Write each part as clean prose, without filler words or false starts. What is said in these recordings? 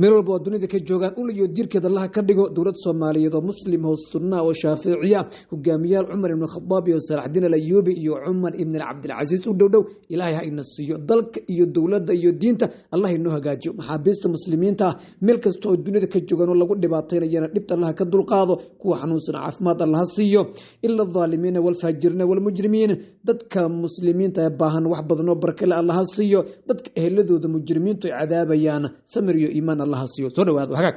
meel walba oo dunida ka joogaan ul iyo diirkeeda allaha ka dhigo dowlad Soomaaliyeed oo muslim oo sunna oo shaafiiciya hogaamiyaal Umar ibn Khattab iyo Salaxdiin al-Ayyubi iyo Umar ibn Abdul Aziz u dhow Ilaahay ha ina siiyo dalka iyo dowladda iyo diinta Allah inoo hagaajiyo maxaabiista muslimiinta meel kasta oo dunida ka joogaan oo lagu dhibaataynayana dhibta Allah ka dulqaado kuwa xanuunsan caafimaad Allah siiyo illa dhaalimiina wal faajirina wal mujrimiina dadka muslimiinta ee baahan wax badan oo barkale Allah siiyo dadka eheladooda mujrimiintu ay cadaabayaan samir iyo iimaan Allah siiyo soo dhawaado hagaag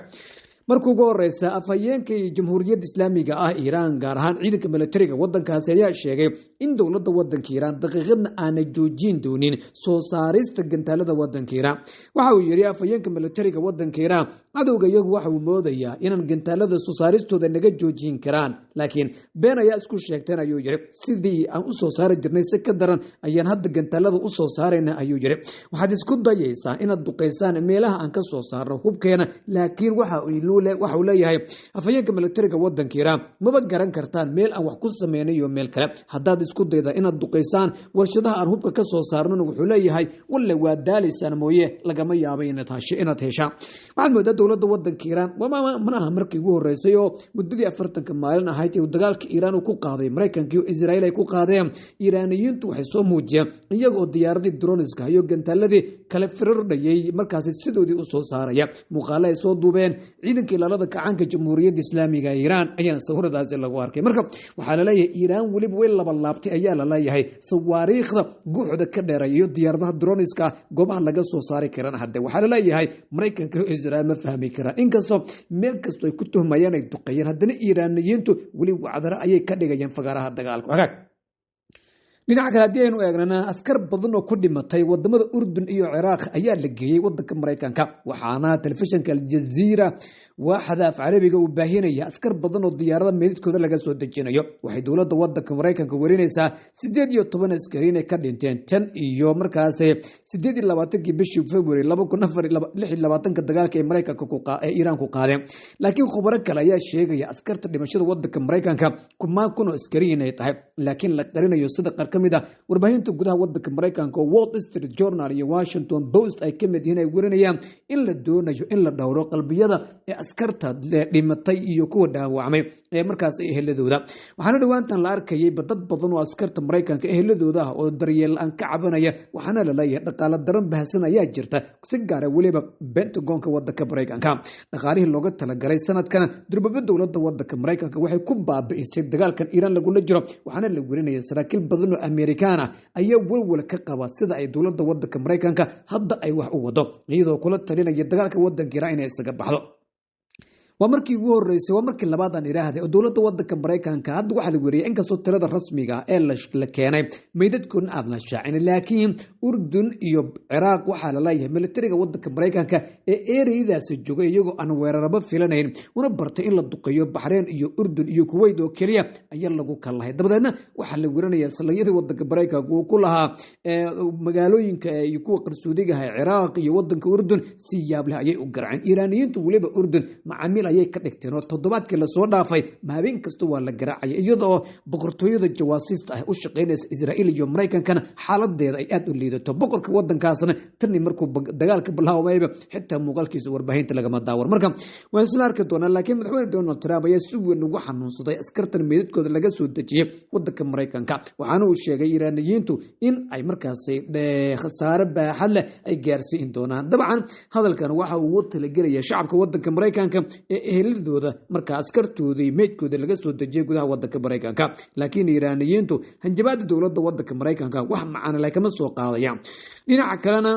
markuu ugu horeysa afhayeenka jamhuuriyadda islaamiga Iiraan gaar ahaan ciidanka militariga wadankaasi ayaa sheegay in dowladda wadanka Iiraan daqiiqadna aanay joojin doonin soo saarista gantaalada wadanka Iiraan waxa uu yiri afhayeenka militariga wadanka Iiraan cadowga iyagu waxa uu moodayaa inaan gantaalada soo saaristooda naga joojin karaan laakiin been ayaa isku sheegteen ayuu yiri sidii aan u soo saari jirnay si ka daran ayaan hadda gantaalada u soo saarayna ayuu yiri waxaad isku dayaysaa inaad duqeysaan meelaha aan ka soo saarno hubkeena laakiin waxa uu leeyahay afhayeenka militariga wadanka Iiraan maba garan kartaan meel aan wax ku sameynayo meel kale haddaad isku dayda inaad duqeysaan warshadaha aan hubka ka soo saarno wuxuu leeyahay walla waa daalisaan mooye lagama yaabo inaad heshaan waxaad moodaa dowladda wadanka Iiraan mana markii ugu horeysay oo muddadii 40 maalin ahayd ee dagaalka Iiraan uu ku qaaday Mareykanka iyo Israa'iil ay ku qaadeen Iiraaniyiintu waxay soo muujiyeen iyagoo diyaaradii droniska iyo gantaaladii kala firdhayay markaas sidoodii u soo saaraya muuqaal ay soo duubeen ciidanka ilaalada kacaanka jamhuuriyadda islaamiga Iiraan ayaa sawiradaas lagu arkay marka waxa la leeyahay Iiraan waliba way laba laabtay ayaa la leeyahay sawaariikhda guuxda ka dheerayo diyaaradaha droniska goobaha laga soo saari karaan hadda waxa la leeyahay Mareykanka iyo Israa'iil ma fahmi karaan inkastoo meel kasto ay ku tuhmayaan ay duqeeyeen haddana Iiraaniyiintu wali wacdara ayay ka dhigayaan fagaaraha dagaalka dhinaca kale haddii aynu eegnana askar badan oo ku dhimatay wadamada Urdun iyo Ciraaq ayaa la geeyay wadanka Mareykanka waxaana telefishinka Al-Jazeera waaxda af Carabiga uu baahinaya askar badan oo diyaarada meedadkooda laga soo dejinayo waxay dowladda wadanka Mareykanka warinaysaa 18 askari inay ka dhinteen tan iyo markaas 28 bishii February 2026 dagaalka ee Mareykanka ee Iiraan ku qaadeen laakiin khubaro kale ayaa sheegaya askarta dhimashada wadanka Mareykanka kuma kuno askari inay tahay laakiin la qarinayo sida kamida warbaahinta gudaha wadanka Mareykanka oo Wall Street Journal iyo Washington Post ay kamid yihiin ay warinayaan in la doonayo in la dhowro qalbiyada ee askarta dhimatay iyo kuwa dhaawacmay ee markaas ay eheladooda waxaana dhawaantan la arkayay dad badan oo askarta Mareykanka eheladooda oo daryeel aan ka cabanaya waxaana la leeyahay dhaqaale daran baahsan ayaa jirta si gaar ah waliba Pentagonka wadanka Mareykanka dhaqaalihii looga talagalay sanadkan durbaba dowladda wadanka Mareykanka waxay ku baabi'isay dagaalkan Iiraan lagu la jiro waxaana la warinayay saraakiil badan Americana ayaa walwal ka qaba sida ay dowladda wadanka Mareykanka hadda ay wax u wado iyadoo kula talinaya dagaalka wadanka Iiraan inay isaga baxdo waa markii ugu horeysay waa markii labaad aan iraahday oo dowladda wadanka Mareykanka hadda waxa la wariyay in kastoo tirada rasmiga ee la keenay meydadkoodna aad la shaacin laakiin Urdun iyo Ciraaq waxa la leeyahay militariga wadanka Mareykanka ee ereeyadaas joogay iyagoo aan weeraraba filanayn una bartay in la duqeeyo Bahrain iyo Urdun iyo Kuwait oo kaliya ayaa lagu kalahay dabadeedna waxa la warinayaa salayada wadanka Mareykanka uu ku lahaa magaalooyinka iyo kuwa qarsoodiga ah Ciraaq iyo wadanka Urdun si yaab leh ayay u garaceen Iiraaniyiintu waliba Urdun macaamiil ayay ka dhigteen oo toddobaadkii la soo dhaafay habeen kasta waa la garaacay iyadoo boqortooyada jawaasiista ah u shaqeynaysa Israa'iil iyo Mareykankana xaaladeeda ay aad u liidato boqorka wadankaasna tan markuu dagaalka bilaabayba xitaa muuqaalkiisa warbaahinta laga daawar marka waa isla arki doonaa laakiin madaxweyne Donald Trump ayaa si weyn ugu xanuunsaday askartan meedadkooda laga soo dejiyay wadanka Mareykanka waxaana uu sheegay Iiraaniyiintu in ay markaas khasaare baaxad leh ay gaarsiin doonaan dabcan hadalkan waxa uu talagelaya shacabka wadanka Mareykanka eheladooda marka askartoodii meedkooda laga soo dejiyay gudaha wadanka Mareykanka laakiin Iiraaniyiintu hanjabaada dowladda wadanka Mareykanka wax macaan leh kama soo qaadayaan dhinaca kalena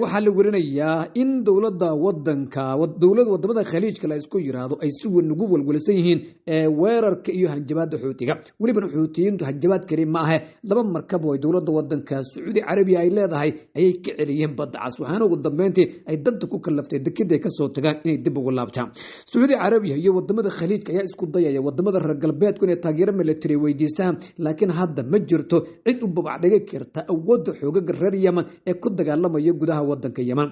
waxaa la warinayaa in dowladda wadamada khaliijka la isku yiraahdo ay si weyn ugu walwalsan yihiin weerarka iyo hanjabaada Xuutiga waliba Xuutiyiintu hanjabaad kali ma aha laba markab oo dowladda wadanka Saudi Arabia ay leedahay ayay ka celiyeen badda cas waxaana ugu dambeyntii ay danta ku kalaftay dekedda ka soo tagaan inay dib ugu laabtaan Saudi Arabia iyo wadamada khaliijka ayaa isku dayaya wadamada reer galbeedku inay taageero military weydiistaan laakiin hadda ma jirto cid u babacdhiga karta awoodda xoogagga reer Yemen ee ku dagaalamaya gudaha wadanka Yemen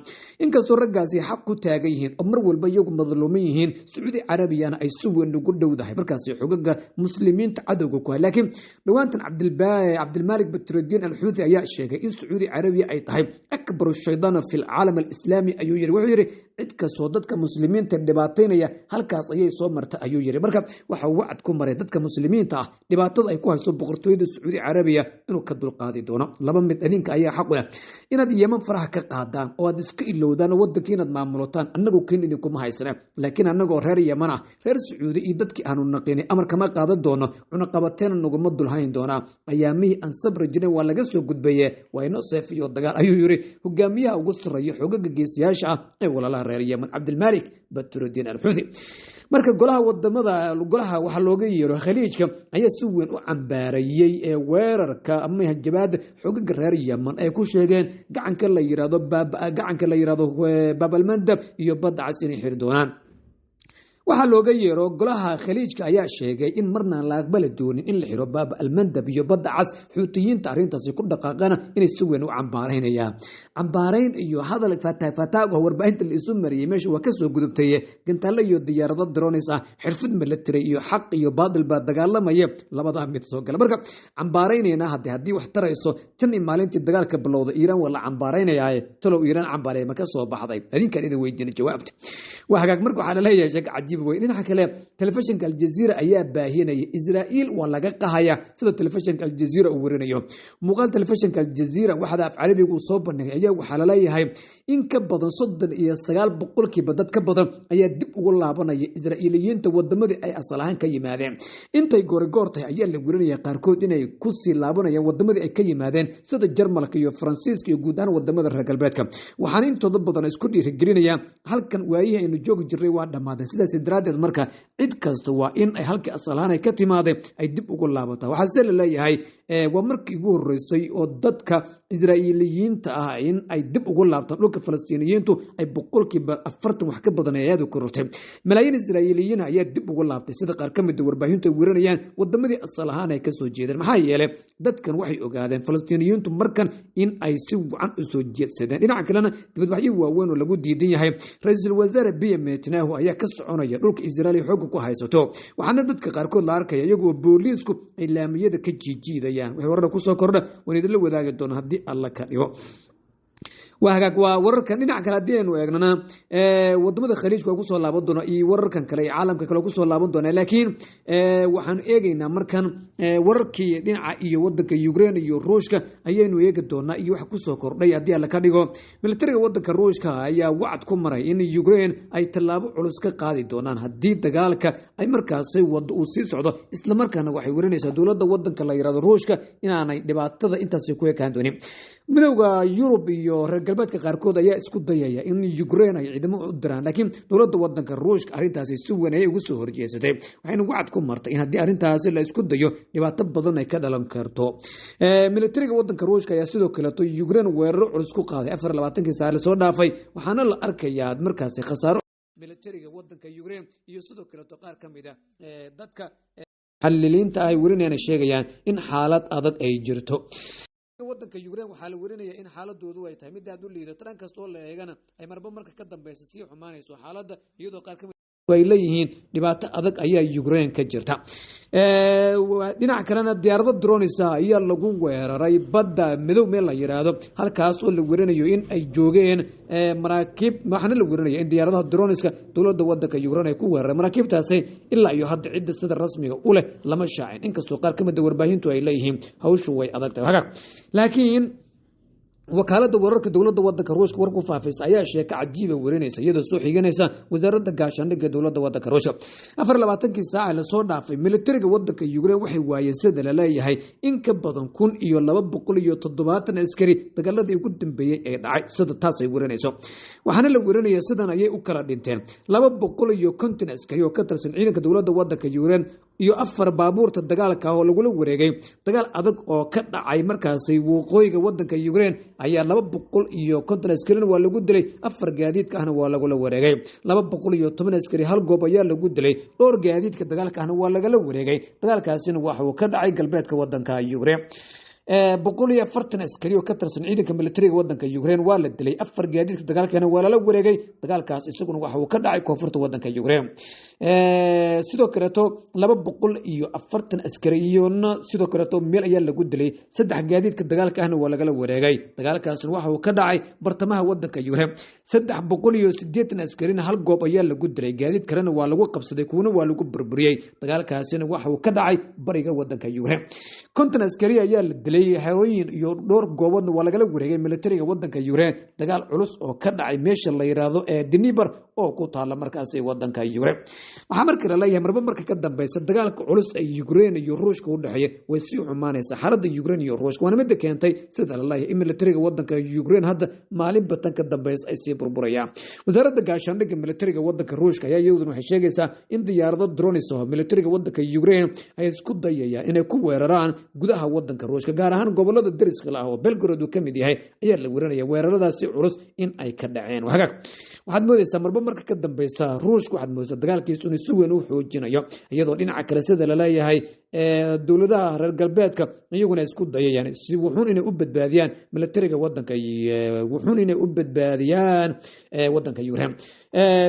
inkastoo raggaasi xaq ku taagan yihiin oo mar walba iyagu madluumin yihiin Saudi Arabia ay si weyn ugu dhowdahay markaas xoogagga muslimiinta cadowga ku laakiin dhawaantan Abdulmalik Badruddin al-Houthi ayaa sheegay in Saudi Arabia ay tahay akbar shaydaan fil caalam al-islaami ayuu yiri wuxuu yiri cid kastoo dadka muslimiinta dhibaataynaya halkaas ayay soo marta ayuu yiri marka waxa uu wacd ku maray dadka muslimiinta ah dhibaatada ay ku hayso boqortooyada Sacuudi Carabiya inuu ka dulqaadi doono laba mid adinka ayaa xaq u leh inaad Yemen faraha ka qaadaan oo aad iska ilowdaan wadanka inaad maamulataan annagu keen idinku ma haysana laakiin annagoo reer Yemen ah reer Sacuudi iyo dadkii aanu naqinay amarka ma qaadan doono cunaqabateen naguma dulhayn doona ayaamihii aan sabri jiray waa laga soo gudbaye waa inoo seefiyo dagaal ayuu yiri hogaamiyaha ugu sarreeya xogaga geesiyaasha ah ee walaalaha reer Yemen Cabdilmalik Badruddin al-Houthi marka golaha waxa looga yeero khaliijka ayaa si weyn u cambaarayay ee weerarka ama hanjabaad xogaga reer Yemen ay ku sheegeen gacanka la yiraahdo Bab al-Mandab iyo Badda Cas inay xiri doonaan waxa looga yeero golaha khaliijka ayaa sheegay in marna la aqbali doonin in la xiro Bab al-Mandab iyo Badda Cas xuutiyiinta arintaasi ku dhaqaaqana inay si weyn u cambaarayn iyo hadal fataago warbaahinta la isu mariyay meesha waa ka soo gudubtay gantaale iyo diyaarado drones ah xirfad military iyo xaq iyo baadil ba dagaalamaya labada mid soo gala marka cambaaraynayna hadii wax tarayso tan maalintii dagaalka bilowday Iiraan wala cambaaraynayay talo Iiraan cambaaray ma ka soo baxday adinkan idin weydiin jawaabta waa hagaag marka waxa la leeyahay shaq cajiib dhinaca kale telefishinka Al Jazeera ayaa baahinaya Israa'iil waa laga qahaya sida telefishinka Al Jazeera uu warinayo muuqaal telefishinka Al Jazeera waxa af Carabiga uu soo bandhigay ayaa waxa la leeyahay in ka badan 39% dad ka badan ayaa dib ugu laabanaya Israa'iiliyiinta wadamadii ay asal ahaan ka yimaadeen intay goortay ayaa la warinaya qaarkood inay ku sii laabanayaan wadamadii ay ka yimaadeen sida Jarmalka iyo Faransiiska iyo guud ahaan wadamada reer galbeedka waxaan intooda badan isku dhiirigelinayaan halkan waayaha aynu joogi jirnay waa dhamaadeen sidaas daraadeed marka cid kasta waa in ay halkii asalahan ay ka timaadeen ay dib ugu laabataa waxaa la leeyahay waa markii ugu horeysay oo dadka Israa'iiliyiinta ah in ay dib ugu laabtaan dhulka Falastiiniyiintu ay 40% wax ka badan ayadu korortay malaayiin Israa'iiliyiin ayaa dib ugu laabtay sida qaar ka mid ah warbaahinta weeranayaan wadamadii asalahan ay ka soo jeedeen maxaa yeelay dadkan waxay ogaadeen Falastiiniyiintu markan in ay si wacan u soo jeedsadeen dhinaca kalena dibadbaxyo waaweyn oo lagu diidan yahay ra'iisul wasaare Benjamin Netanyahu ayaa ka soconaya dhulka Israa'iil xoog ku haysato waxaana dadka qaarkood la arkaya iyagoo booliisku ay laamiyada ka jiijidayaan waxay warar ku soo kordha wanidin la wadaagi doona hadii alla ka dhigo waa wararkan dhinaca kale hadii aynu eegnana wadamada khaliijka ku soo laaban doona iyo wararkan kale ee caalamka kale ku soo laaban doona laakiin waxaan eegaynaa markan wararkii dhinaca iyo wadanka Ukraine iyo Ruushka ayaynu eegi doonaa iyo wax ku soo kordhay hadii la ka dhigo militariga wadanka Ruushka ayaa wacd ku maray in Ukraine ay tallaabo culus ka qaadi doonaan hadii dagaalka ay markaas wado uu sii socdo isla markaana waxay warinaysaa dawladda wadanka la yiraahdo Ruushka inaanay dhibaatada intaas ku ekaan doonin midowga Yurub iyo reer galbeedka qaarkood ayaa isku dayaya in Ukraine ay ciidamo u diraan laakiin dawladda wadanka Ruushka arintaasi si weyn ay ugu soo horjeesatay waxayna wacd ku martay in hadii arintaasi la isku dayo dhibaato badan ay ka dhalan karto militariga wadanka Ruushka ayaa sidoo kale Ukraine weerar culus ku qaaday 24 saac la soo dhaafay waxaana la arkayaa markaas khasaaro militariga wadanka Ukraine iyo sidoo kale qaar kamid ah dadka xaliliinta ay warinayaan sheegayaan in xaalad adag ay jirto wadanka Ukraine waxa la warinaya in xaaladoodu ay tahay mid aad u liidato dhan kastoo la eegana ay marba marka ka dambayso si xumaanayso xaaladda iyadoo qaar kamid way leeyihiin dhibaato adag ayaa Ukraine ka jirta dhinaca kalena diyaarado drones ayaa lagu weeraray badda madow meel la yiraahdo halkaas oo la warinayo in ay joogeen maraakiib waxaana la warinaya in diyaaradaha droneska dawladda wadanka Ukraine ay ku weeraray maraakiibtaasi ilaa iyo hadda cid sida rasmiga u leh lama shaacin inkastoo qaar kamid ah warbaahintu ay leeyihiin hawshu way adag tahay laakiin wakaalada wararka dawladda wadanka Ruushka war ku faafisay ayaa sheeko cajiib ah warinaysa iyadoo soo xiganaysa wasaaradda gaashaandhigga dawladda wadanka Ruushka 24 saac la soo dhaafay militariga wadanka Ukraine waxay waayeen sida la leeyahay in ka badan 1270 askari dagaaladii ugu dambeeyay ee dhacay sida taas ay warinayso waxaana la warinayaa sidan ayay u kala dhinteen 250 askari oo ka tirsan ciidanka dawladda wadanka Ukraine iyo 4 baabuurta dagaalka oo lagu wareegay dagaal adag oo ka dhacay markaas waqooyiga wadanka Ukraine ayaa 250 askari waa lagu dilay 4 gaadiidka ahna waa lagu wareegay 210 askari hal goob ayaa lagu dilay dhowr gaadiidka dagaalka ahna waa laga wareegay dagaalkaasina waxa uu ka dhacay galbeedka wadanka Ukraine 140 askari oo ka tirsan ciidanka militariga wadanka Ukraine waa la dilay 4 gaadiidka dagaalkana waa la wareegay dagaalkaas isaguna waxa uu ka dhacay koonfurta wadanka Ukraine sidoo kale 240 askari iyo sidoo kale meel ayaa lagu dilay 3 gaadiidka dagaalka ahna waa laga wareegay dagaalkaasna waxa uu ka dhacay bartamaha wadanka Ukraine 380 askarina hal goob ayaa lagu dilay gaadiid kalena waa lagu qabsaday kuwana waa lagu burburiyay dagaalkaasina waxa uu ka dhacay bariga wadanka Ukraine konton askari ayaa la dilay xerooyin iyo dhowr gooboodna waa laga wareegay militariga wadanka Ukraine dagaal culus oo ka dhacay meesha la yiraahdo ee Dnipro oo ku taala markaas ee wadanka Ukraine waxa markii la leeyahay marka ka dambaysa dagaalka culus ee Ukraine iyo Ruushka u dhaxeeya way sii xumaanaysaa xaaladda Ukraine iyo Ruushka waana mid keentay sida la leeyahay in militariga wadanka Ukraine hadda maalin batan ka dambaysa ay sii burburayaan wasaaradda gaashaandhigga militariga wadanka Ruushka ayaa iyaduna waxay sheegaysaa in diyaarado drones oo militariga wadanka Ukraine ay isku dayayaan inay ku weeraraan gudaha wadanka Ruushka gaar ahaan gobolada dariska ah oo Belgorod uu kamid yahay ayaa la weeraraya weeraradaasi culus in ay ka dhaceen waxaad moodaysaa marka ka dambaysa Ruushka waxaad moodaysaa dagaalkiisu inuu si weyn u xoojinayo iyadoo dhinaca kale sida la leeyahay dawladaha reer galbeedka iyaguna isku dayayaan si wuxuun inay u badbaadiyaan militariga wadanka wadanka Ukraine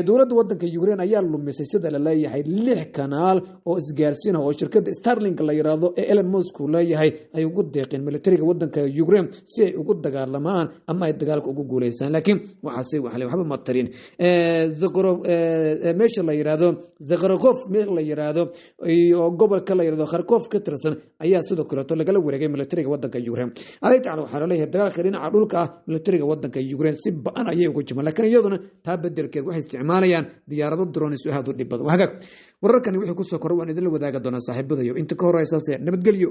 dawladda wadanka Ukraine ayaa lumisay sida la leeyahay 6 kanaal oo isgaarsiin oo shirkadda Starlink la yiraahdo ee Elon Musk leeyahay ay ugu deeqeen militariga wadanka Ukraine si ay ugu dagaalamaan ama ay dagaalka ugu guuleystaan laakiin waxba ma tarin meesha la yiraahdo Zakharkov meel la yiraahdo iyo gobolka la yiraahdo Kharkov ka tirsan ayaa sidoo kale laga wareegay militariga wadanka Ukraine adeegtaan waxa la leeyahay dagaalka dhinaca dhulka ah militariga wadanka Ukraine si baan ayay ugu jimaan laakiin iyaduna taa bedelkeed waxay isticmaalayaan diyaarado drones oo aad u dhib badan wararkani wixii ku soo koray waan idin la wadaagi doonaa saaxiibadayo inta ka horeysa nabadgelyo